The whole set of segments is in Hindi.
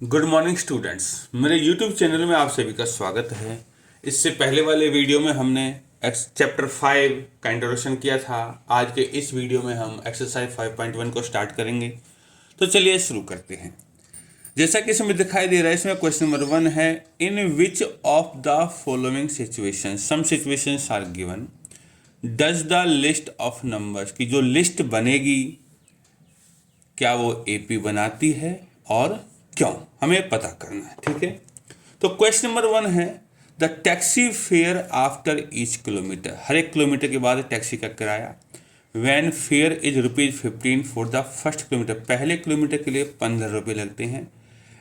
गुड मॉर्निंग स्टूडेंट्स, मेरे यूट्यूब चैनल में आप सभी का स्वागत है। इससे पहले वाले वीडियो में हमने चैप्टर 5 का इंट्रोडक्शन किया था। आज के इस वीडियो में हम एक्सरसाइज 5.1 को स्टार्ट करेंगे। तो चलिए शुरू करते हैं। जैसा कि इसमें दिखाई दे रहा है, इसमें क्वेश्चन नंबर 1 है, in which of the following situation some situations are given does the list of numbers की जो लिस्ट बनेगी क्या वो एपी बनाती है और क्यों, हमें पता करना है। ठीक है, तो क्वेश्चन नंबर 1 है, the taxi fare after each kilometre, हर एक किलोमीटर के बाद टैक्सी का किराया, when fare is ₹15 for the first kilometre, पहले किलोमीटर के लिए 15 रुपये लगते हैं,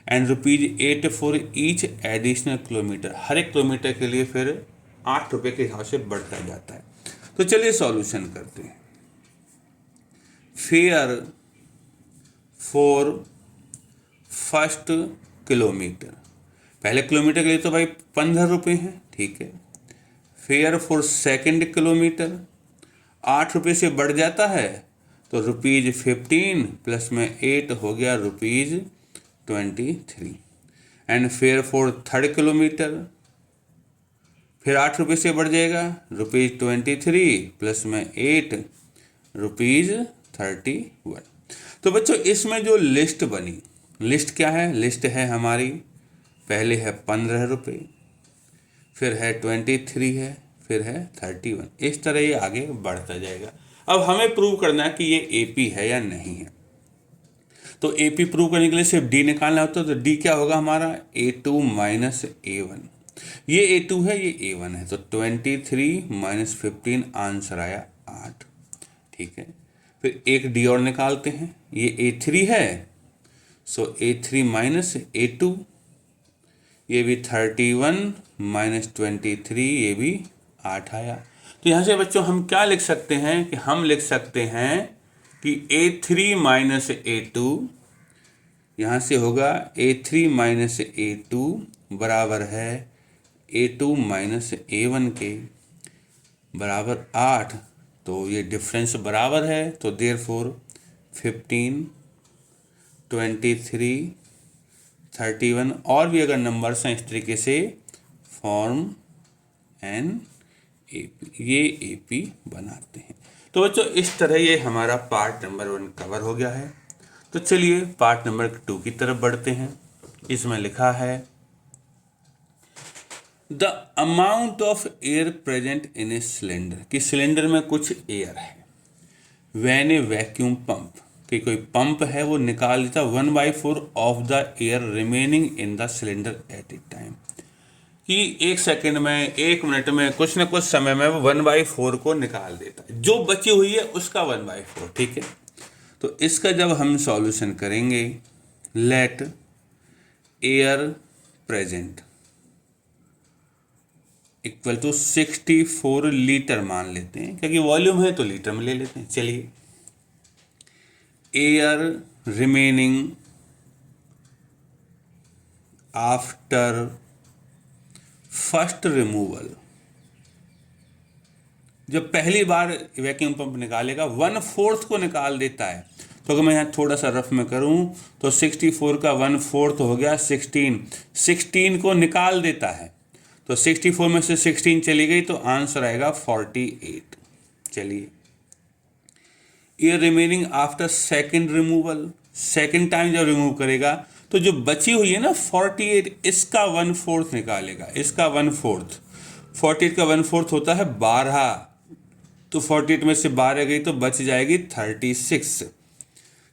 and ₹8 for each additional kilometre, हर एक किलोमीटर के लिए फिर 8 रुपये के हिसाब से बढ़ता जाता है। तो चलिए सॉल्यूशन करते हैं। फेयर फॉर फर्स्ट किलोमीटर, पहले किलोमीटर के लिए तो भाई 15 रुपये हैं, ठीक है। फेयर फॉर सेकंड किलोमीटर 8 रुपये से बढ़ जाता है, तो ₹15 प्लस में 8 हो गया ₹23। And fair for third kilometre फिर 8 रुपये से बढ़ जाएगा, ₹23 प्लस में 8 ₹31। तो बच्चों इसमें जो लिस्ट बनी, लिस्ट क्या है, लिस्ट है हमारी, पहले है 15 रुपये, फिर है 23 है, फिर है 31, इस तरह ये आगे बढ़ता जाएगा। अब हमें प्रूव करना है कि ये एपी है या नहीं है। तो एपी प्रूव करने के लिए सिर्फ डी निकालना होता है। तो डी क्या होगा हमारा, A2 माइनस A1, ये A2 है, ये A1 है, तो 23 माइनस 15 आंसर आया 8। ठीक है, फिर एक डी और निकालते हैं, ये A3 है, सो A3 माइनस A2, ये भी 31 माइनस 23, ये भी 8 आया। तो यहाँ से बच्चों हम क्या लिख सकते हैं कि हम लिख सकते हैं कि A3 माइनस A2, यहाँ से होगा A3 माइनस A2 बराबर है A2 माइनस A1 के बराबर 8। तो ये डिफरेंस बराबर है, तो देयरफॉर 15, 23, 31 और भी अगर नंबर्स हैं इस तरीके से फॉर्म एन एपी, ये एपी बनाते हैं। तो बच्चों इस तरह ये हमारा पार्ट नंबर 1 कवर हो गया है। तो चलिए पार्ट नंबर 2 की तरफ बढ़ते हैं। इसमें लिखा है, the amount of air present in a cylinder, कि सिलेंडर में कुछ एयर है, वैन ए वैक्यूम पंप, कि कोई पंप है वो निकाल देता 1/4 of the air remaining in the cylinder eight A time, कि 1 सेकेंड में, 1 मिनट में, कुछ ना कुछ समय में वो 1/4 को निकाल देता है, जो बची हुई है उसका 1/4। ठीक है, तो इसका जब हम सॉल्यूशन करेंगे, let air present equal to 64 litre मान लेते हैं, क्योंकि वॉल्यूम है तो लीटर में ले लेते हैं। चलिए, air remaining after first removal, जब पहली बार वैक्यूम पंप निकालेगा 1/4 को निकाल देता है। तो अगर मैं यहाँ थोड़ा सा रफ में करूँ तो 64 का 1/4 हो गया 16 को निकाल देता है, तो 64 में से 16 चली गई तो आंसर आएगा 48। चलिए, air remaining after second removal, second time जब रिमूव करेगा तो जो बची हुई है ना 48, इसका 1/4 निकालेगा, इसका 1/4, 48 का 1/4 होता है 12, तो 48 में से 12 गई तो बच जाएगी 36।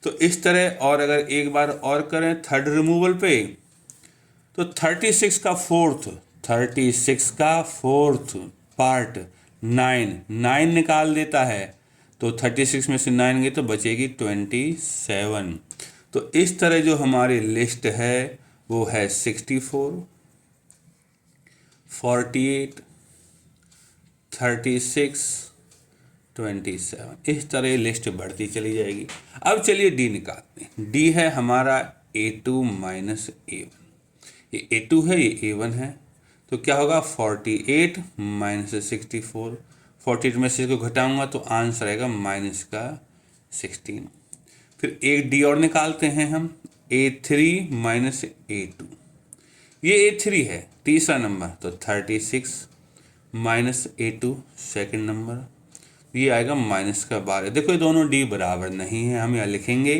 तो इस तरह, और अगर एक बार और करें थर्ड रिमूवल पे, तो 36 का फोर्थ पार्ट 9 निकाल देता है, तो 36 में से 9 गई तो बचेगी 27। तो इस तरह जो हमारी लिस्ट है वो है 64, 48, 36, 27, इस तरह लिस्ट बढ़ती चली जाएगी। अब चलिए डी निकालते हैं। डी है हमारा A2 माइनस A1, ये A2 है, ये A1 है, तो क्या होगा 48 माइनस 64, 48 में से इसको घटाऊंगा तो आंसर आएगा माइनस का 16। फिर एक डी और निकालते हैं हम, A3 माइनस A2, ये A3 है तीसरा नंबर, तो 36 माइनस A2 सेकंड नंबर, ये आएगा माइनस का 12। देखो ये दोनों डी बराबर नहीं है, हम यहाँ लिखेंगे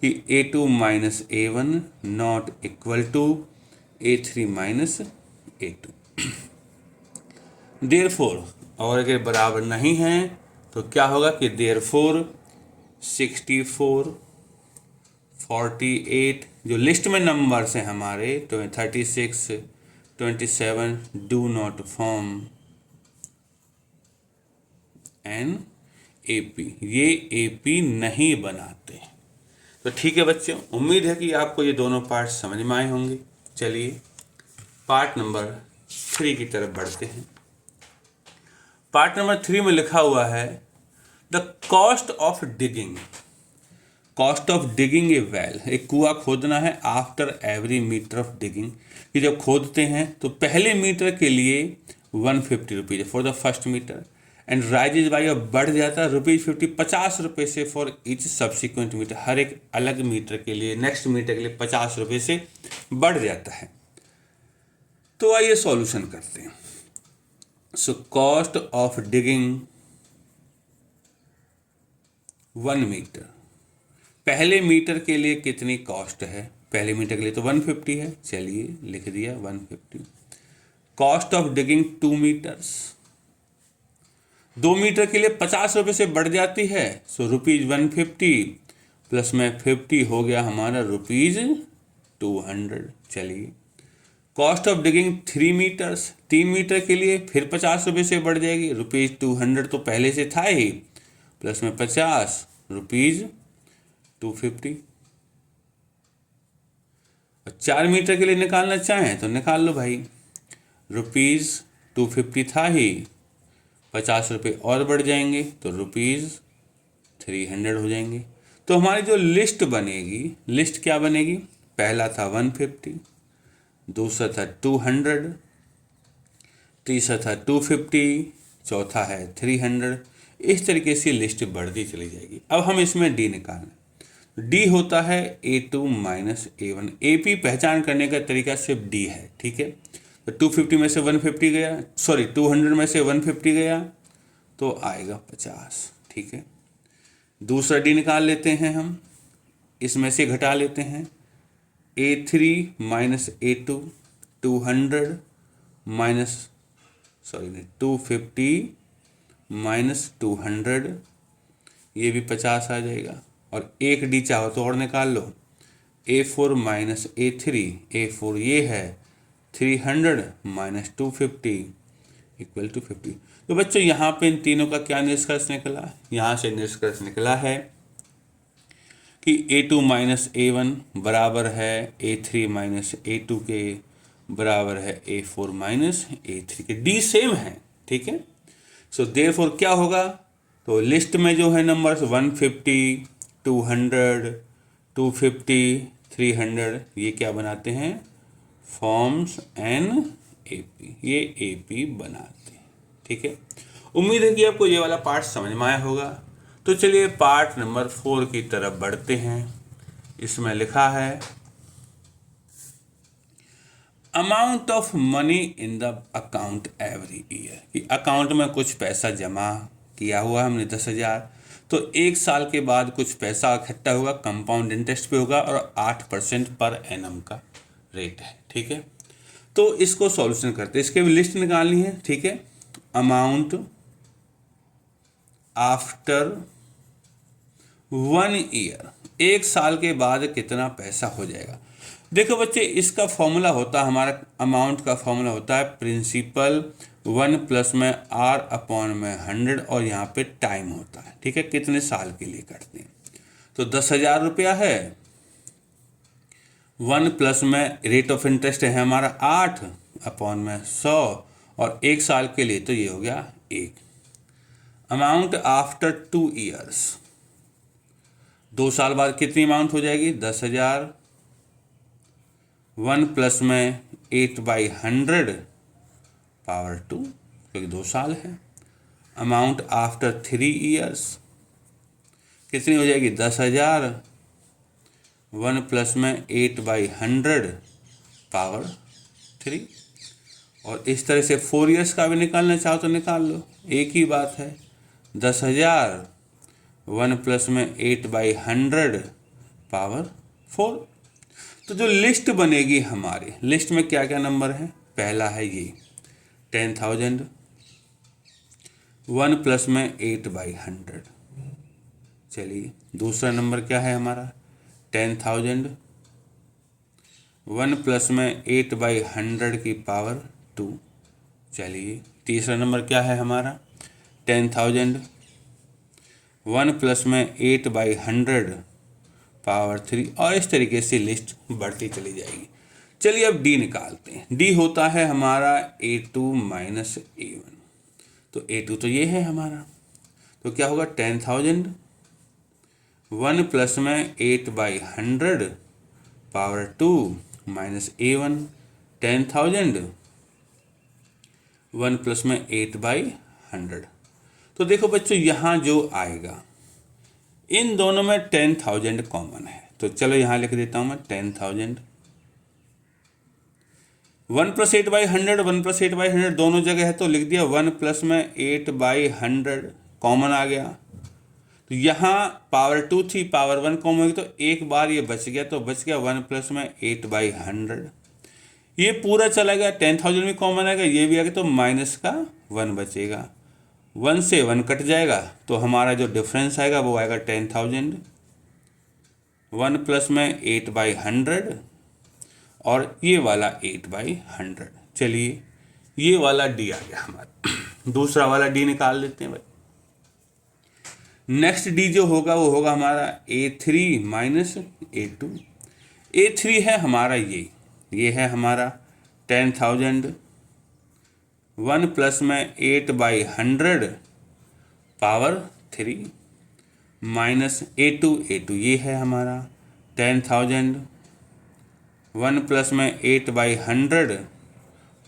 कि A2 minus A1 not equal to A3 minus A2। Therefore, और अगर बराबर नहीं है तो क्या होगा कि देयरफॉर 64, 48 जो लिस्ट में नंबर्स हैं हमारे 36, 27 do not form an AP, ये AP नहीं बनाते। तो ठीक है बच्चों, उम्मीद है कि आपको ये दोनों पार्ट समझ में आए होंगे। चलिए पार्ट नंबर 3 की तरफ बढ़ते हैं। पार्ट नंबर 3 में लिखा हुआ है the cost of digging. Cost of digging a well, एक कुआं खोदना है after every metre of digging, कि जब खोदते हैं तो पहले मीटर के लिए 150 rupees for the first metre, and rises by, अब बढ़ जाता है ₹50, 50 रुपये से फॉर ईच सब्सिक्वेंट मीटर, हर एक अलग मीटर के लिए, नेक्स्ट मीटर के लिए 50 रुपये से बढ़ जाता है। तो आइए सॉल्यूशन करते हैं। So cost of digging 1 metre, पहले मीटर के लिए कितनी कॉस्ट है? पहले मीटर के लिए तो 150 है, चलिए लिख दिया 150। Cost of digging 2 metres, 2 metre के लिए 50 रुपये से बढ़ जाती है, सो ₹150 प्लस में 50 हो गया हमारा ₹200। चलिए cost of digging 3 metres, 3 metre के लिए फिर 50 रुपये से बढ़ जाएगी, ₹200 तो पहले से था ही, प्लस में 50 ₹250। और 4 मीटर के लिए निकालना चाहें तो निकाल लो भाई, ₹250 था ही, 50 रुपये और बढ़ जाएंगे तो ₹300 हो जाएंगे। तो हमारी जो लिस्ट बनेगी, लिस्ट क्या बनेगी? पहला था 150, दूसरा था 200, तीसरा था 250, चौथा है 300। इस तरीके से लिस्ट बढ़ती चली जाएगी। अब हम इसमें डी निकालना, डी होता है A2 माइनस A1। AP पहचान करने का तरीका सिर्फ डी है, ठीक है। तो 250 में से 150 गया, सॉरी 200 में से 150 गया तो आएगा 50, ठीक है। दूसरा डी निकाल लेते हैं हम, इसमें से घटा लेते हैं A3 minus A2, 200 minus, sorry 250 minus 200, ये भी 50 आ जाएगा। और एक डी चाहो तो और निकाल लो, A4 माइनस A3, A4 ये है 300 माइनस 250 इक्वल टू 50। तो बच्चों यहाँ पे इन तीनों का क्या निष्कर्ष निकला? यहाँ से निष्कर्ष निकला है कि A2 माइनस A1 बराबर है A3 माइनस A2 के, बराबर है A4 माइनस A3 के। डी सेम है, ठीक है। सो देयरफॉर क्या होगा? तो लिस्ट में जो है नंबर्स 150, 200, 250, 300, ये क्या बनाते हैं? फॉर्म्स एन AP, ये AP बनाते हैं, ठीक है। उम्मीद है कि आपको ये वाला पार्ट समझ में आया होगा। तो चलिए पार्ट नंबर 4 की तरफ बढ़ते हैं। इसमें लिखा है amount of money in the account every year, कि अकाउंट में कुछ पैसा जमा किया हुआ हमने 10,000, तो 1 साल के बाद कुछ पैसा इकट्ठा होगा, कंपाउंड इंटरेस्ट पे होगा और 8% पर एनम का रेट है, ठीक है। तो इसको सॉल्यूशन करते हैं, इसके भी लिस्ट निकालनी है, ठीक है। अमाउंट आफ्टर 1 ईयर, 1 साल के बाद कितना पैसा हो जाएगा। देखो बच्चे, इसका फॉर्मूला होता है, हमारा अमाउंट का फॉर्मूला होता है प्रिंसिपल 1 प्लस में R अपॉन में 100, और यहाँ पे टाइम होता है, ठीक है, कितने साल के लिए करते हैं। तो 10,000 रुपया है, 1 प्लस में रेट ऑफ इंटरेस्ट है हमारा 8 अपॉन में 100, और 1 साल के लिए तो ये हो गया 1। अमाउंट आफ्टर 2 ईयर्स, 2 साल बाद कितनी अमाउंट हो जाएगी? 10,000, 1 प्लस में 8/100 पावर 2, क्योंकि 2 साल है। अमाउंट आफ्टर 3 ईयर्स कितनी हो जाएगी? 10,000, 1 प्लस में 8/100 पावर 3। और इस तरह से 4 ईयर्स का भी निकालना चाहो तो निकाल लो, एक ही बात है। 10,000 1 प्लस में 8/100 पावर 4। तो जो लिस्ट बनेगी हमारी, लिस्ट में क्या क्या नंबर है? पहला है ये 10,000, 1 प्लस में 8/100। चलिए दूसरा नंबर क्या है हमारा? 10,000, 1 प्लस में 8/100 की पावर 2। चलिए तीसरा नंबर क्या है हमारा? 10,000, 1 प्लस में 8/100 पावर 3। और इस तरीके से लिस्ट बढ़ती चली जाएगी। चलिए अब डी निकालते हैं। डी होता है हमारा A2 माइनस A1। तो A2 तो ये है हमारा, तो क्या होगा? 10,000, 1 प्लस में 8/100 पावर 2 माइनस A1। 10,000, 1 प्लस में 8/100। तो देखो बच्चों, यहाँ जो आएगा इन दोनों में 10,000 कॉमन है, तो चलो यहाँ लिख देता हूँ मैं 10,000। 1 प्लस 8/100, 1 प्लस 8/100 दोनों जगह है, तो लिख दिया 1 प्लस में 8/100 कॉमन आ गया। तो यहाँ पावर 2 थी, पावर 1 कॉमन होगी, तो एक बार ये बच गया, तो बच गया 1 प्लस में 8/100। ये पूरा चला गया, 10,000 भी कॉमन आएगा, ये भी आ गया, तो माइनस का 1 बचेगा। 1 से 1 कट जाएगा, तो हमारा जो डिफरेंस आएगा वो आएगा 10,000, 1 प्लस में 8/100 और ये वाला 8/100। चलिए ये वाला डी आ गया हमारा। दूसरा वाला डी निकाल लेते हैं भाई। नेक्स्ट डी जो होगा वो होगा हमारा A3 माइनस A2। A3 है हमारा ये है हमारा 10,000, 1 प्लस में 8/100 पावर 3 माइनस A2 ये है हमारा 10,000, 1 प्लस में 8/100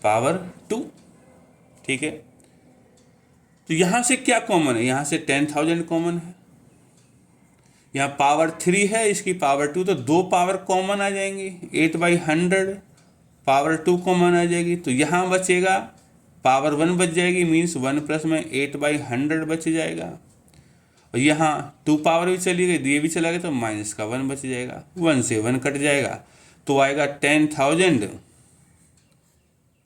पावर 2। ठीक है, तो यहाँ से क्या कॉमन है? यहाँ से 10,000 कॉमन है, यहाँ पावर 3 है, इसकी पावर 2, तो दो पावर कॉमन आ जाएंगी। 8/100 पावर 2 कॉमन आ जाएगी, तो यहाँ बचेगा पावर 1 बच जाएगी, मीन्स 1 प्लस में 8/100 बच जाएगा। और यहाँ 2 पावर भी चली गई, ये भी चला गया, तो माइनस का 1 बच जाएगा। 1 से 1 कट जाएगा, तो आएगा 10,000,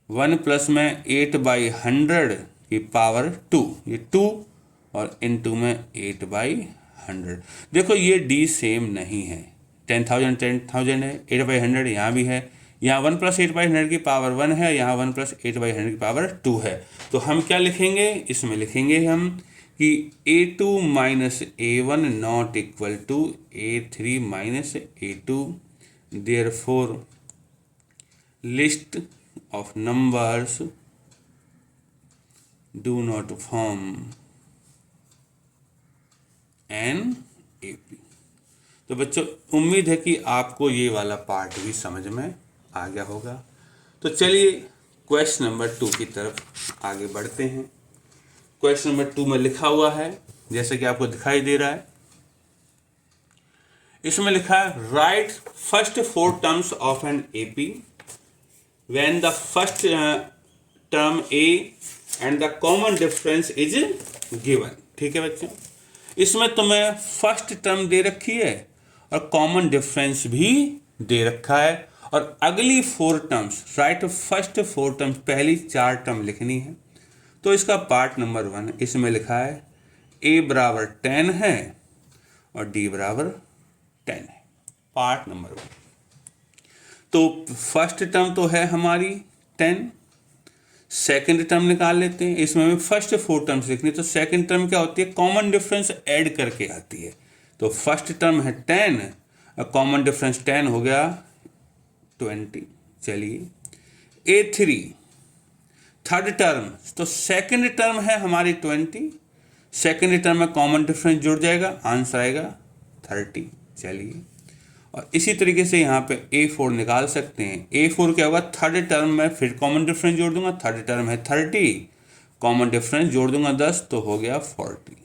1 प्लस में 8/100 की पावर 2, ये 2 और इनटू में 8/100। देखो ये डी सेम नहीं है, 10,000 है, 8/100 यहाँ भी है, यहाँ 1 प्लस 8/100 की पावर 1 है, यहाँ 1 प्लस 8/100 की पावर 2 है। तो हम क्या लिखेंगे इसमें? लिखेंगे हम कि A2 minus A1 not equal to A3 minus A2, therefore list of numbers do not form an AP। तो बच्चों उम्मीद है कि आपको ये वाला पार्ट भी समझ में आ गया होगा। तो चलिए क्वेश्चन नंबर 2 की तरफ आगे बढ़ते हैं। क्वेश्चन नंबर 2 में लिखा हुआ है, जैसे कि आपको दिखाई दे रहा है, इसमें लिखा है write first 4 terms of an AP when the first term A and the common difference is given। ठीक है बच्चों, इसमें तुम्हें फर्स्ट टर्म दे रखी है और कॉमन डिफरेंस भी दे रखा है, और अगली 4 टर्म्स, राइट फर्स्ट 4 टर्म्स, पहली 4 टर्म लिखनी है। तो इसका पार्ट नंबर 1 इसमें लिखा है A बराबर 10 है और D बराबर 10 है, पार्ट नंबर 1। तो फर्स्ट टर्म तो है हमारी 10, सेकंड टर्म निकाल लेते हैं। इसमें हमें फर्स्ट 4 टर्म्स लिखनी है, तो सेकंड टर्म क्या होती है? कॉमन डिफरेंस ऐड करके आती है। तो फर्स्ट टर्म है 10 और कॉमन डिफरेंस 10 हो गया 20। चलिए A3 थर्ड टर्म, तो सेकंड टर्म है हमारी 20, सेकंड टर्म में कॉमन डिफरेंस जुड़ जाएगा, आंसर आएगा 30। चलिए, और इसी तरीके से यहाँ पे A4 निकाल सकते हैं। A4 क्या होगा? थर्ड टर्म में फिर कॉमन डिफरेंस जोड़ दूंगा, थर्ड टर्म है 30, कॉमन डिफरेंस जोड़ दूंगा 10, तो हो गया 40।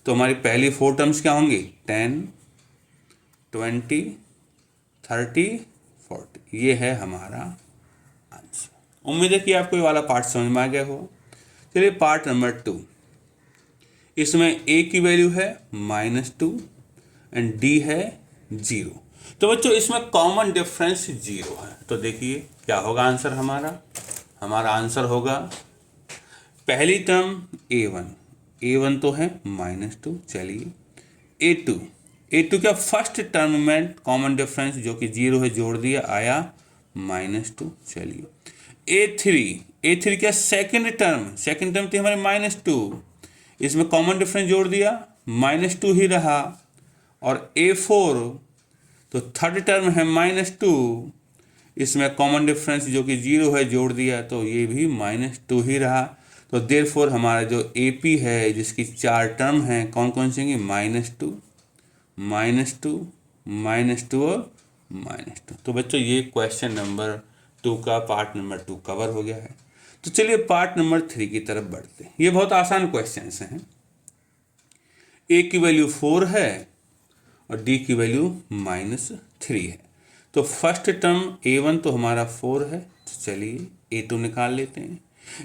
तो हमारी पहली 4 टर्म्स क्या होंगी? 10, 20 30, 40, ये है हमारा आंसर। उम्मीद है कि आपको ये वाला पार्ट समझ में आ गया हो। चलिए पार्ट नंबर 2, इसमें a की वैल्यू है -2 एंड d है 0। तो बच्चों इसमें कॉमन डिफरेंस 0 है, तो देखिए क्या होगा आंसर हमारा। हमारा आंसर होगा पहली टर्म a1 तो है -2, चलिए a2 क्या फर्स्ट टर्म में कॉमन डिफरेंस जो कि 0 है जोड़ दिया, आया -2, चलिए a3 क्या सेकंड टर्म थी हमारे -2, इसमें कॉमन डिफरेंस जोड़ दिया, -2 ही रहा। और a4 तो थर्ड टर्म है -2, इसमें कॉमन डिफरेंस जो कि 0 है जोड़ दिया, तो ये भी -2 ही रहा। तो देयरफॉर हमारा जो AP है जिसकी 4 टर्म हैं कौन कौन सी होंगी, -2, -2 और -2। तो बच्चों ये क्वेश्चन नंबर 2 का पार्ट नंबर 2 कवर हो गया है। तो चलिए पार्ट नंबर 3 की तरफ बढ़ते हैं। ये बहुत आसान क्वेश्चन हैं। a की वैल्यू 4 है और d की वैल्यू -3 है। तो फर्स्ट टर्म a1 तो हमारा 4 है, तो चलिए a2 निकाल लेते हैं।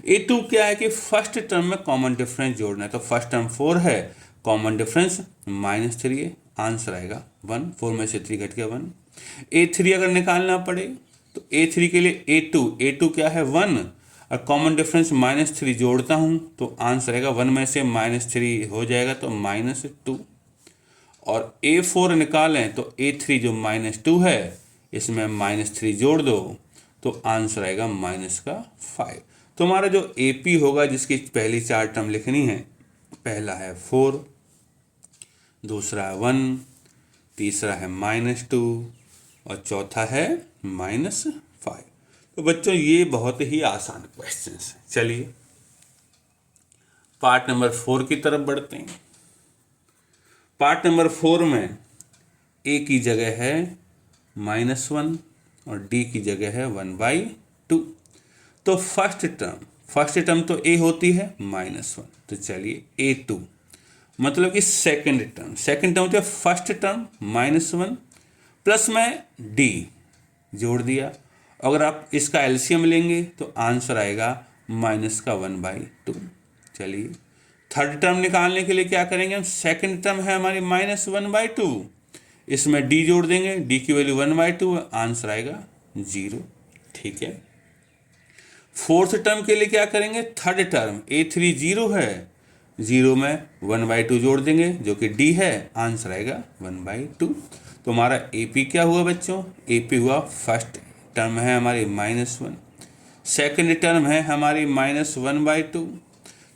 a2 क्या है कि फर्स्ट टर्म में कॉमन डिफरेंस जोड़ना है, तो फर्स्ट टर्म 4 है, कॉमन डिफरेंस -3 है, आंसर आएगा 1, 4 में से 3 घट गया 1। a3 अगर निकालना पड़े तो a3 के लिए a2 क्या है 1 और कॉमन डिफरेंस -3 जोड़ता हूँ तो आंसर आएगा 1 में से -3 हो जाएगा तो -2। और a4 निकालें तो a3 जो -2 है इसमें -3 जोड़ दो तो आंसर आएगा -5। तो हमारा जो AP होगा जिसकी पहली 4 टर्म लिखनी है, पहला है 4, दूसरा है 1, तीसरा है -2 और चौथा है -5। तो बच्चों ये बहुत ही आसान क्वेश्चन है। चलिए पार्ट नंबर 4 की तरफ बढ़ते हैं। पार्ट नंबर 4 में a की जगह है -1 और d की जगह है 1/2। तो फर्स्ट टर्म तो a होती है -1, तो चलिए a2 मतलब कि सेकंड टर्म होती है फर्स्ट टर्म -1 प्लस में d जोड़ दिया। अगर आप इसका एलसीएम लेंगे तो आंसर आएगा -1/2। चलिए थर्ड टर्म निकालने के लिए क्या करेंगे हम, सेकंड टर्म है हमारी -1/2, इसमें d जोड़ देंगे, d की वैल्यू 1/2, आंसर आएगा 0। ठीक है। फोर्थ टर्म के लिए क्या करेंगे, थर्ड टर्म a3 0 है, 0 में 1/2 जोड़ देंगे जो कि d है, आंसर आएगा 1/2। तो हमारा AP क्या हुआ बच्चों, AP हुआ फर्स्ट टर्म है हमारी -1, सेकंड टर्म है हमारी -1/2,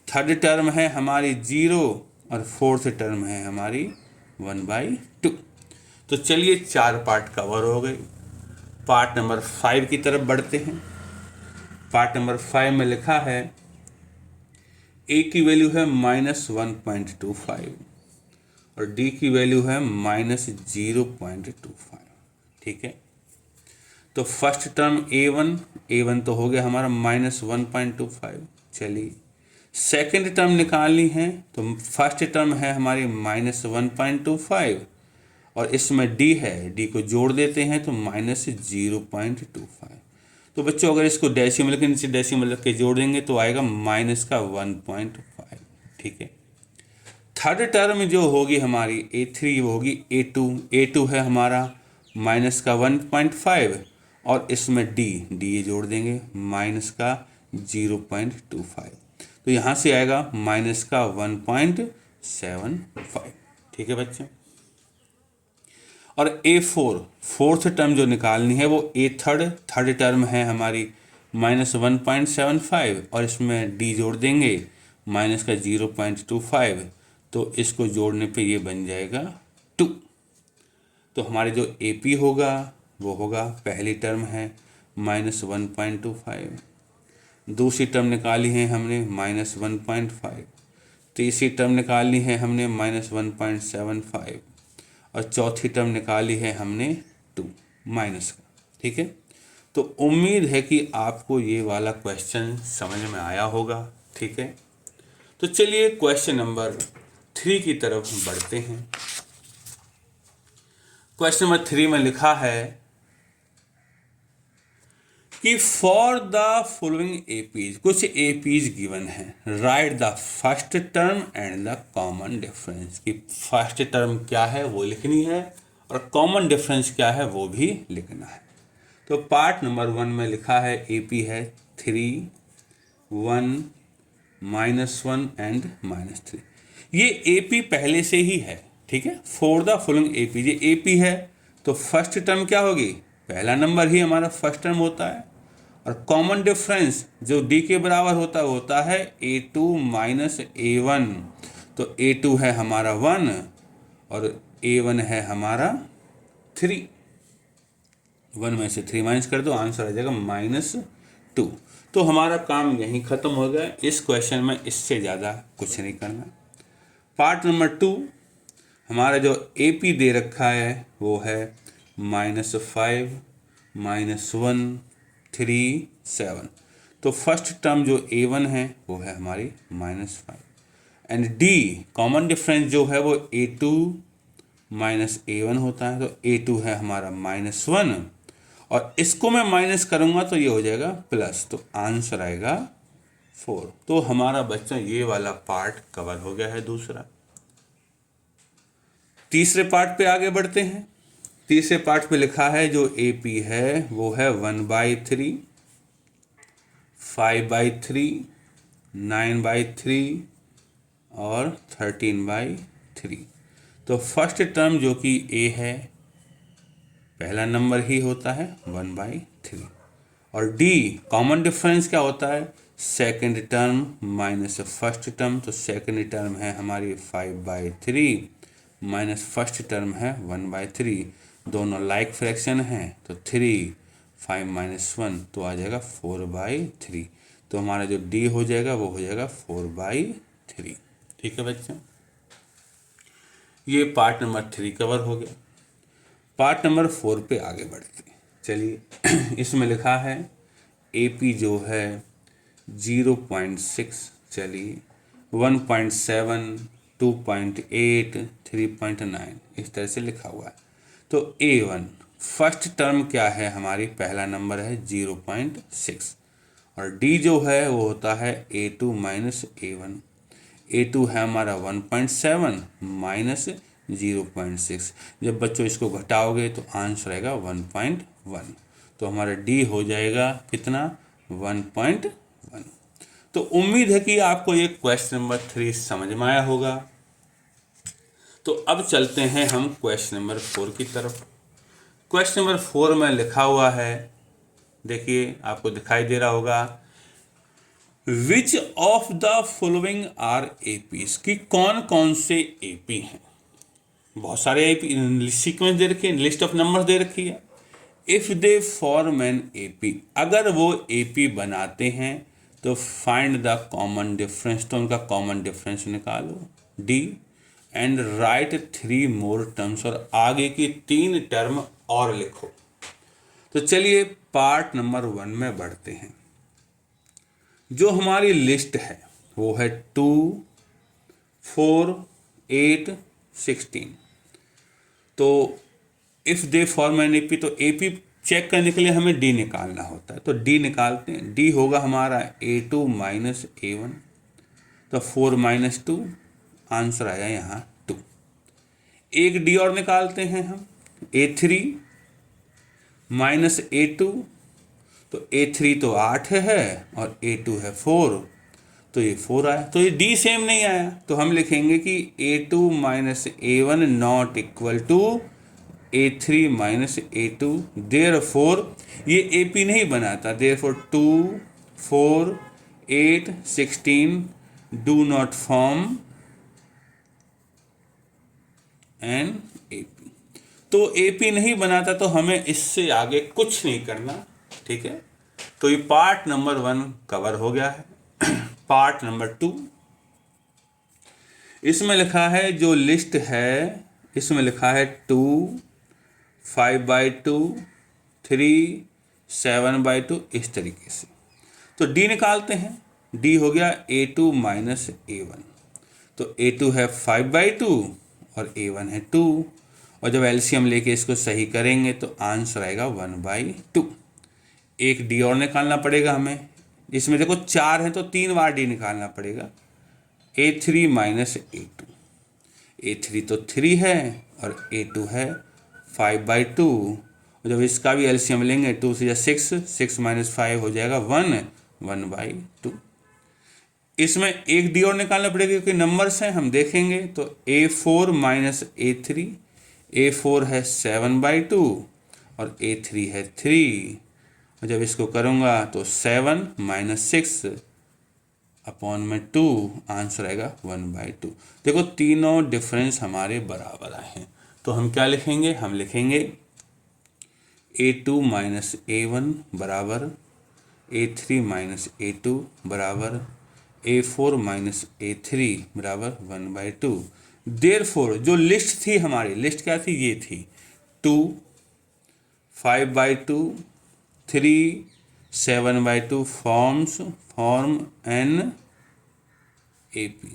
थर्ड टर्म है हमारी 0 और फोर्थ टर्म है हमारी 1/2। तो चलिए 4 पार्ट कवर हो गए। पार्ट नंबर 5 की तरफ बढ़ते हैं। पार्ट नंबर 5 में लिखा है a की वैल्यू है -1.25 और d की वैल्यू है -0.25। ठीक है। तो फर्स्ट टर्म a1 तो हो गया हमारा -1.25। चलिए सेकंड टर्म निकालनी है तो फर्स्ट टर्म है हमारी -1.25 और इसमें d है, d को जोड़ देते हैं तो -0.25। तो बच्चों अगर इसको डेसिमल के नीचे डेसिमल रख के जोड़ेंगे तो आएगा -1.5। ठीक है। थर्ड टर्म जो होगी हमारी a3 वो होगी a2 है हमारा -1.5 और इसमें d जोड़ देंगे -0.25। तो यहाँ से आएगा -1.75। ठीक है बच्चों। और a4 फोर्थ टर्म जो निकालनी है वो थर्ड टर्म है हमारी -1.75 और इसमें d जोड़ देंगे -0.25। तो इसको जोड़ने पे ये बन जाएगा 2। तो हमारे जो AP होगा वो होगा, पहली टर्म है -1.25, दूसरी टर्म निकाली है हमने -1.5, तीसरी टर्म निकाली है हमने -1.75 और चौथी टर्म निकाली है हमने 2 माइनस का। ठीक है। तो उम्मीद है कि आपको ये वाला क्वेश्चन समझ में आया होगा। ठीक है। तो चलिए क्वेश्चन नंबर 3 की तरफ बढ़ते हैं। क्वेश्चन नंबर 3 में लिखा है कि फॉर द फॉलोइंग एपीज, कुछ एपीज गिवन है, right the first term and the common difference, कि फर्स्ट टर्म क्या है वो लिखनी है और कॉमन डिफरेंस क्या है वो भी लिखना है। तो पार्ट नंबर 1 में लिखा है एपी है 3, 1, -1 एंड -3। ये एपी पहले से ही है, ठीक है। फॉर द फॉलोइंग एपी, ये एपी है तो फर्स्ट टर्म क्या होगी, पहला नंबर ही हमारा फर्स्ट टर्म होता है। और कॉमन डिफरेंस जो डी के बराबर होता है A2 माइनस A1। तो A2 है हमारा 1 और A1 है हमारा 3। 1 में से 3 माइनस कर दो, आंसर आ जाएगा -2। तो हमारा काम यहीं ख़त्म हो गया। इस क्वेश्चन में इससे ज़्यादा कुछ नहीं करना। पार्ट नंबर 2 हमारा जो एपी दे रखा है वो है -5, -1, 3, 7। तो फर्स्ट टर्म जो A1 है वो है हमारी -5 एंड डी कॉमन डिफरेंस जो है वो A2 माइनस A1 होता है। तो A2 है हमारा -1 और इसको मैं माइनस करूंगा तो ये हो जाएगा प्लस, तो आंसर आएगा 4। तो हमारा बच्चा ये वाला पार्ट कवर हो गया है दूसरा। तीसरे पार्ट पे आगे बढ़ते हैं। तीसरे पार्ट पे लिखा है जो एपी है वो है 1/3, 5/3, 9/3 और 13/3। तो फर्स्ट टर्म जो कि ए है पहला नंबर ही होता है 1/3 और डी कॉमन डिफरेंस क्या होता है, second term minus first term. तो सेकंड टर्म है हमारी 5/3 माइनस फर्स्ट टर्म है 1/3। दोनों लाइक फ्रैक्शन हैं तो 3, 5 - 1 तो आ जाएगा 4/3। तो हमारा जो डी हो जाएगा वो हो जाएगा 4/3। ठीक है बच्चों, ये पार्ट नंबर 3 कवर हो गया। पार्ट नंबर 4 पे आगे बढ़ते हैं। चलिए इसमें लिखा है एपी जो है 0.6, चलिए 1.7, 2.8, 3.9 इस तरह से लिखा हुआ है। तो A1 फर्स्ट टर्म क्या है हमारी, पहला नंबर है 0.6 और D जो है वो होता है A2 माइनस A1। A2 है हमारा 1.7 माइनस 0.6। जब बच्चों इसको घटाओगे तो आंसर आएगा 1.1। तो हमारा D हो जाएगा कितना, 1.1। तो उम्मीद है कि आपको ये क्वेश्चन नंबर 3 समझ में आया होगा। तो अब चलते हैं हम क्वेश्चन नंबर 4 की तरफ। क्वेश्चन नंबर 4 में लिखा हुआ है, देखिए आपको दिखाई दे रहा होगा, which of the following are APs, कि कौन कौन से एपी हैं। बहुत सारे एपी सीक्वेंस दे रखी है, लिस्ट ऑफ नंबर्स दे रखी है। If they form an AP, अगर वो एपी बनाते हैं तो फाइंड द कॉमन डिफरेंस, तो उनका कॉमन डिफरेंस निकालो D and right 3 more terms, और आगे की 3 टर्म और लिखो। तो चलिए पार्ट नंबर 1 में बढ़ते हैं। जो हमारी लिस्ट है वो है 2, 4, 8, 16। तो if they form an AP, तो एपी चेक करने के लिए हमें डी निकालना होता है। तो डी निकालते हैं। डी होगा हमारा A2 माइनस A1, तो 4 - 2, आंसर आया यहाँ 2। एक डी और निकालते हैं हम, A3 माइनस A2, तो A3 तो 8 है और A2 है 4, तो ये 4 आया। तो ये डी सेम नहीं आया, तो हम लिखेंगे कि A2 minus A1 not equal to A3 minus A2। Therefore ये AP नहीं बनाता, therefore 2, 4, 8, 16 do not form an AP. तो एपी नहीं बनाता तो हमें इससे आगे कुछ नहीं करना, ठीक है। तो ये पार्ट नंबर 1 कवर हो गया है। पार्ट नंबर 2, इसमें लिखा है जो लिस्ट है, इसमें लिखा है 2, 5/2, 3, 7/2 इस तरीके से। तो डी निकालते हैं। डी हो गया A2 माइनस A1, तो A2 है 5/2 और A1 है 2, और जब एलसीएम लेके इसको सही करेंगे तो आंसर आएगा 1/2। एक डी और निकालना पड़ेगा हमें। इसमें देखो 4 है तो 3 बार डी निकालना पड़ेगा। A3 माइनस A2, A3 तो 3 है और A2 है 5/2। जब इसका भी एलसीएम लेंगे 2 से 6, 6 माइनस 5 हो जाएगा 1, 1/2। इसमें एक डी और निकालना पड़ेगा क्योंकि नंबर्स हैं, हम देखेंगे तो A4 माइनस A3, A4 है 7/2 और A3 है 3। और जब इसको करूँगा तो 7 माइनस 6 अपॉन में 2, आंसर आएगा 1/2। देखो तीनों डिफरेंस हमारे बराबर आए हैं, तो हम क्या लिखेंगे, हम लिखेंगे A2 माइनस A1 बराबर A3 माइनस A2 बराबर A4 माइनस A3 बराबर 1/2। देयरफॉर जो लिस्ट थी हमारी, लिस्ट क्या थी, ये थी 2, 5/2, 3, 7/2 फॉर्म एन AP।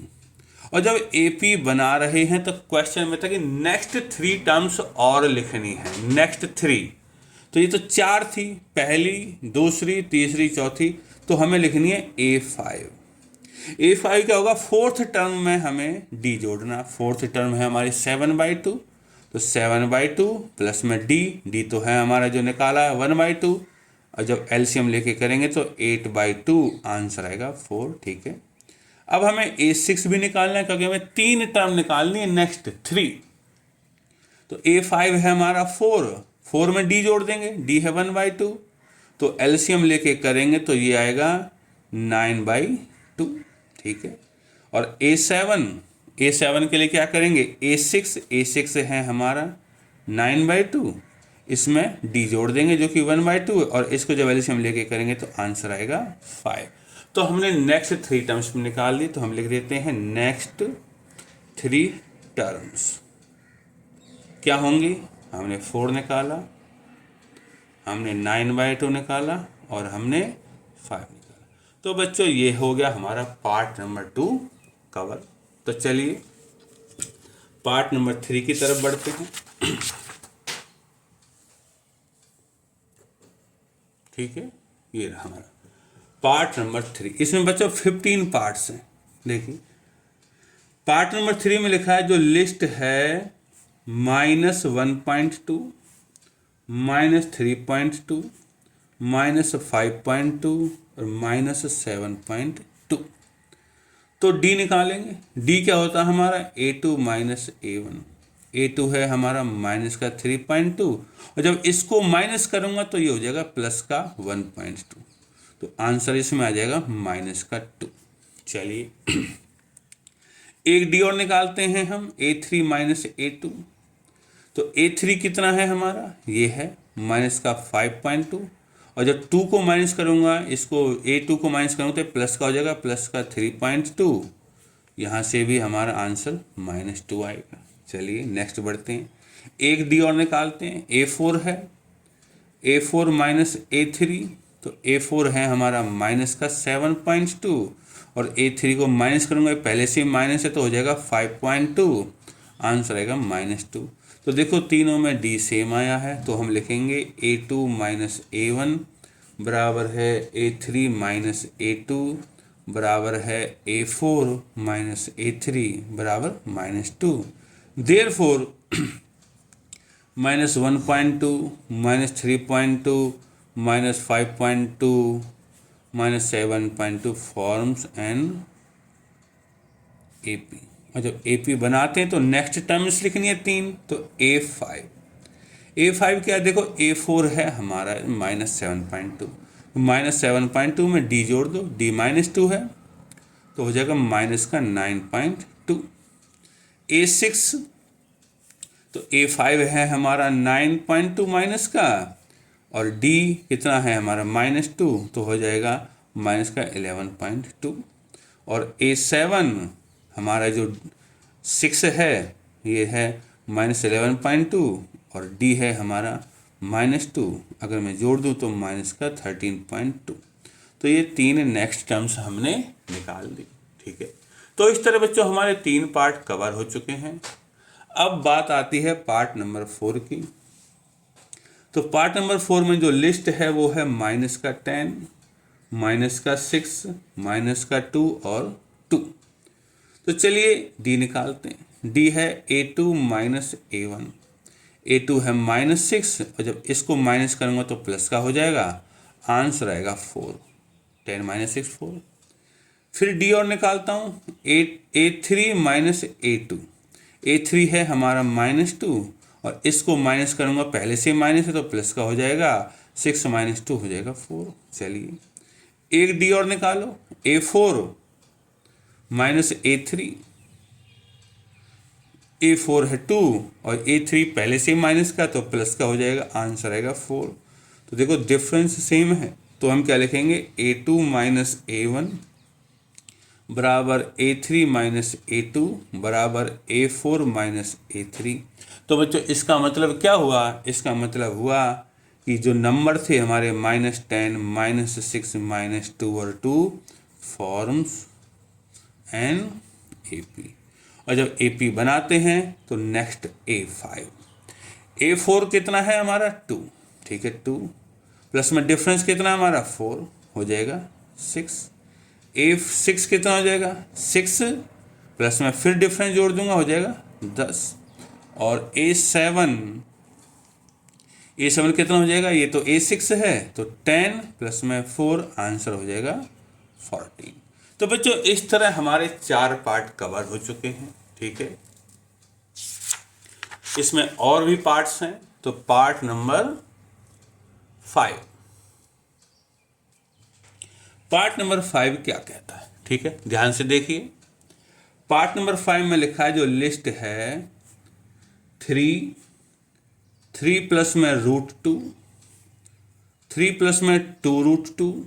और जब AP बना रहे हैं तो क्वेश्चन में था कि नेक्स्ट 3 टर्म्स और लिखनी है, नेक्स्ट 3। तो ये तो 4 थी, पहली, दूसरी, तीसरी, चौथी, तो हमें लिखनी है A5। A5 क्या होगा, फोर्थ टर्म में हमें D जोड़ना। फोर्थ टर्म है हमारी 7/2, तो 7/2 प्लस में D तो है हमारा जो निकाला है 1/2, और जब एलसीएम लेके करेंगे तो 8/2 आंसर आएगा 4। ठीक है, अब हमें A6 भी निकालना है क्योंकि हमें 3 टर्म निकालनी है नेक्स्ट 3। तो A5 है हमारा 4 में D जोड़ देंगे, D है 1/2, तो एलसीएम लेके करेंगे तो ये आएगा 9/2। ठीक है, और A7 के लिए क्या करेंगे, A6 है हमारा 9/2, इसमें D जोड़ देंगे जो कि 1/2 है, और इसको जब एलसीएम लेके करेंगे तो आंसर आएगा 5। तो हमने नेक्स्ट 3 टर्म्स निकाल ली, तो हम लिख देते हैं नेक्स्ट 3 टर्म्स क्या होंगी। हमने 4 निकाला, हमने 9/2 निकाला और हमने 5 निकाला। तो बच्चों ये हो गया हमारा पार्ट नंबर 2 कवर। तो चलिए पार्ट नंबर 3 की तरफ बढ़ते हैं। ठीक है, ये रहा हमारा पार्ट नंबर 3। इसमें बच्चों 15 पार्ट्स हैं। देखिए पार्ट नंबर 3 में लिखा है जो लिस्ट है -1.2, -3.2, -5.2 और -7.2। तो D निकालेंगे। D क्या होता है हमारा, A2 माइनस A1। A2 है हमारा माइनस का 3.2, और जब इसको माइनस करूंगा तो ये हो जाएगा प्लस का 1.2। तो आंसर इसमें आ जाएगा माइनस का 2। चलिए एक D और निकालते हैं हम, A3 माइनस A2। तो A3 कितना है हमारा, ये है माइनस का 5.2, और जब 2 को माइनस करूंगा, इसको A2 को माइनस करूँगा तो प्लस का हो जाएगा, प्लस का 3.2। यहाँ से भी हमारा आंसर -2 आएगा। चलिए नेक्स्ट बढ़ते हैं, एक D और निकालते हैं। A4 है, A4 माइनस A3। तो A4 है हमारा माइनस का 7.2, और A3 को माइनस करूँगा, पहले से माइनस है तो हो जाएगा 5.2, आंसर आएगा -2। तो देखो तीनों में D सेम आया है, तो हम लिखेंगे A2 माइनस A1 बराबर है A3 माइनस A2 बराबर है A4 माइनस A3 बराबर -2। Therefore -1.2, -3.2, -5.2, -7.2 forms an AP। और जब AP बनाते हैं तो नेक्स्ट टर्म्स लिखनी है 3, तो A5 क्या है, देखो A4 है हमारा -7.2, -7.2 में D जोड़ दो, D -2 है तो हो जाएगा माइनस का 9.2। A6 तो A5 है हमारा 9.2 माइनस का, और D कितना है हमारा -2, तो हो जाएगा माइनस का 11.2। और A7 हमारा जो 6 है ये है -11.2, और D है हमारा -2, अगर मैं जोड़ दूं तो माइनस का 13.2। तो ये 3 नेक्स्ट टर्म्स हमने निकाल दी। ठीक है, तो इस तरह बच्चों हमारे 3 पार्ट कवर हो चुके हैं। अब बात आती है पार्ट नंबर 4 की। तो पार्ट नंबर 4 में जो लिस्ट है वो है माइनस का 10, माइनस का 6, माइनस का 2 और 2। तो चलिए डी निकालते हैं। डी है A2 माइनस A1। A2 है -6 और जब इसको माइनस करूँगा तो प्लस का हो जाएगा, आंसर आएगा 4। 10 माइनस 6 4। फिर डी और निकालता हूँ। A3 minus A2। A3 है हमारा -2 और इसको माइनस करूँगा, पहले से माइनस है तो प्लस का हो जाएगा, 6 माइनस 2 हो जाएगा 4। चलिए एक डी और निकालो। A4 minus A3। A4 है 2 और A3 पहले से माइनस का तो प्लस का हो जाएगा, आंसर आएगा 4। तो देखो डिफरेंस सेम है, तो हम क्या लिखेंगे, A2 माइनस A1 बराबर A3 माइनस A2 बराबर A4 माइनस A3। तो बच्चों इसका मतलब क्या हुआ, इसका मतलब हुआ कि जो नंबर थे हमारे -10, -6, -2 और 2 फॉर्म्स एन AP। और जब AP बनाते हैं तो नेक्स्ट A5। A4 कितना है हमारा 2, ठीक है 2 प्लस में डिफरेंस कितना हमारा 4 हो जाएगा 6। A6 कितना हो जाएगा 6 प्लस में फिर डिफरेंस जोड़ दूंगा हो जाएगा 10। और A7 कितना हो जाएगा, ये तो A6 है तो 10 प्लस में 4 आंसर हो जाएगा 14। तो बच्चों इस तरह हमारे 4 पार्ट कवर हो चुके हैं, ठीक है। इसमें और भी पार्ट्स हैं, तो पार्ट नंबर 5। पार्ट नंबर 5 क्या कहता है, ठीक है, ध्यान से देखिए। पार्ट नंबर 5 में लिखा है जो लिस्ट है 3 प्लस में √2, 3 प्लस में 2√2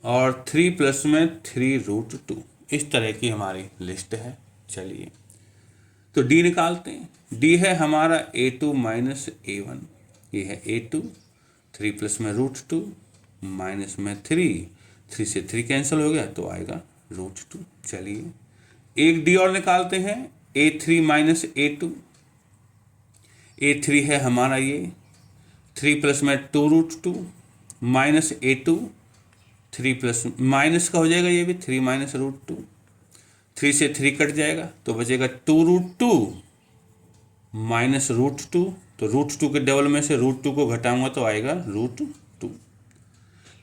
और 3 प्लस में 3√2, इस तरह की हमारी लिस्ट है। चलिए तो डी निकालते हैं। डी है हमारा A2 माइनस A1, ये है A2, 3 प्लस में √2 माइनस में 3 से 3 कैंसिल हो गया तो आएगा √2। चलिए एक डी और निकालते हैं। A3 minus A2। A3 है हमारा ये 3 प्लस में 2√2 माइनस A2, 3 प्लस माइनस का हो जाएगा ये भी 3 माइनस √2, 3 से 3 कट जाएगा तो बचेगा 2√2 माइनस √2। तो √2 के डबल में से √2 को घटाऊंगा तो आएगा √2।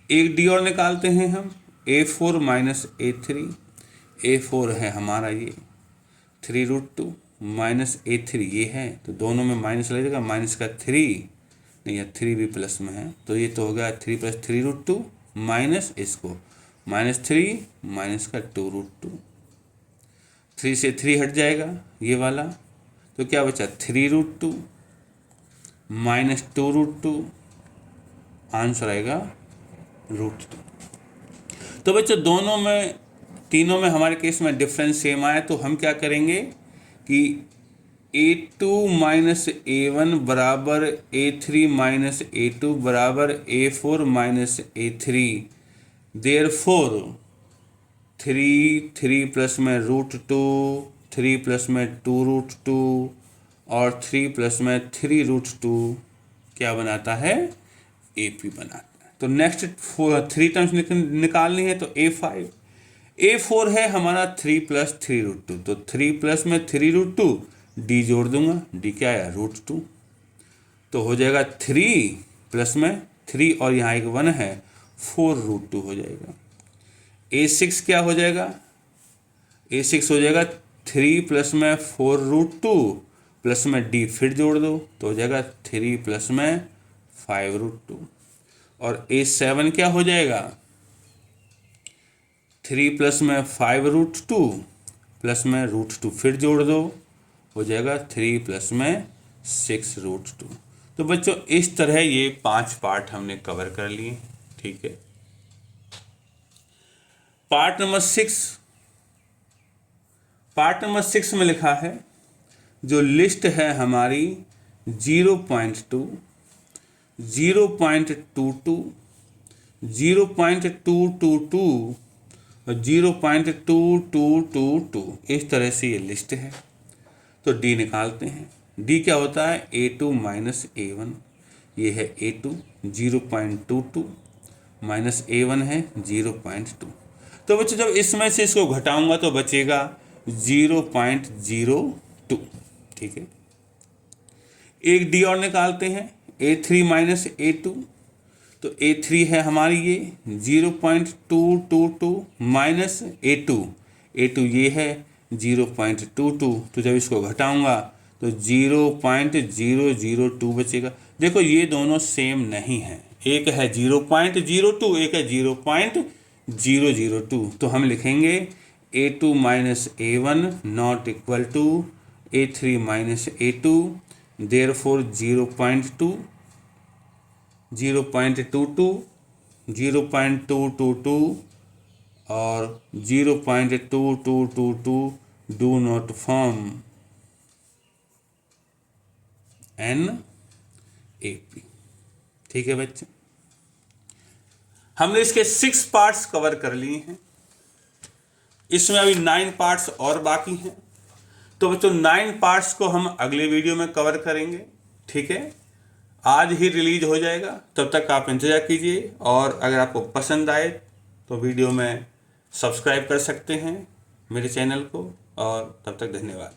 एक डी और निकालते हैं हम। A4 minus A3। A4 है हमारा ये 3√2 माइनस A3 ये है, तो दोनों में माइनस लगेगा, माइनस का 3 नहीं है 3 भी प्लस में है तो ये तो हो गया 3 प्लस 3√2 माइनस इसको -3 माइनस का 2√2, 3 से 3 हट जाएगा ये वाला तो क्या बचा 3√2 माइनस 2√2, आंसर आएगा √2। तो बच्चों दोनों में तीनों में हमारे केस में डिफरेंस सेम आया तो हम क्या करेंगे कि A2 माइनस A1 बराबर A3 माइनस A2 बराबर A4 minus A3। Therefore 3 plus में √2, 3 प्लस में 2√2 और 3 प्लस में 3√2 क्या बनाता है, AP बनाता है। तो नेक्स्ट 3 टर्म्स निकालनी है तो A4 है हमारा 3 प्लस 3√2, तो 3 प्लस में 3√2 डी जोड़ दूंगा, डी क्या आया √2, तो हो जाएगा 3 प्लस में 3 और यहाँ एक 1 है 4√2 हो जाएगा। A6 क्या हो जाएगा, A6 हो जाएगा 3 प्लस में 4√2 प्लस में डी फिर जोड़ दो तो हो जाएगा 3 प्लस में 5√2। और A7 क्या हो जाएगा 3 प्लस में 5√2 प्लस में √2 फिर जोड़ दो हो जाएगा 3 प्लस में 6√2। तो बच्चों इस तरह ये 5 पार्ट हमने कवर कर लिए, ठीक है। पार्ट नंबर 6 में लिखा है जो लिस्ट है हमारी 0.2, 0.22, 0.222 और 0.2222, इस तरह से ये लिस्ट है। तो डी निकालते हैं। डी क्या होता है A2 माइनस A1, ये है A2 0.22 माइनस A1 है 0.2। तो बच्चों जब इसमें से इसको घटाऊंगा तो बचेगा 0.02। ठीक है, एक डी और निकालते हैं, A3 माइनस A2। तो A3 है हमारी ये 0.222 माइनस A2 ये है 0.22। तो जब इसको घटाऊंगा तो 0.002 बचेगा। देखो ये दोनों सेम नहीं है, एक है 0.02, एक है 0.002। तो हम लिखेंगे A2 minus A1 not equal to A3 minus A2, therefore 0.2 0.22 0.222 और 0.2222 डू नॉट फॉर्म NaP। ठीक है बच्चे, हमने इसके 6 पार्ट्स कवर कर लिए हैं, इसमें अभी 9 पार्ट्स और बाकी हैं। तो बच्चों 9 पार्ट्स को हम अगले वीडियो में कवर करेंगे। ठीक है, आज ही रिलीज हो जाएगा, तब तक आप इंतज़ार कीजिए। और अगर आपको पसंद आए तो वीडियो में सब्सक्राइब कर सकते हैं मेरे चैनल को। और तब तक धन्यवाद।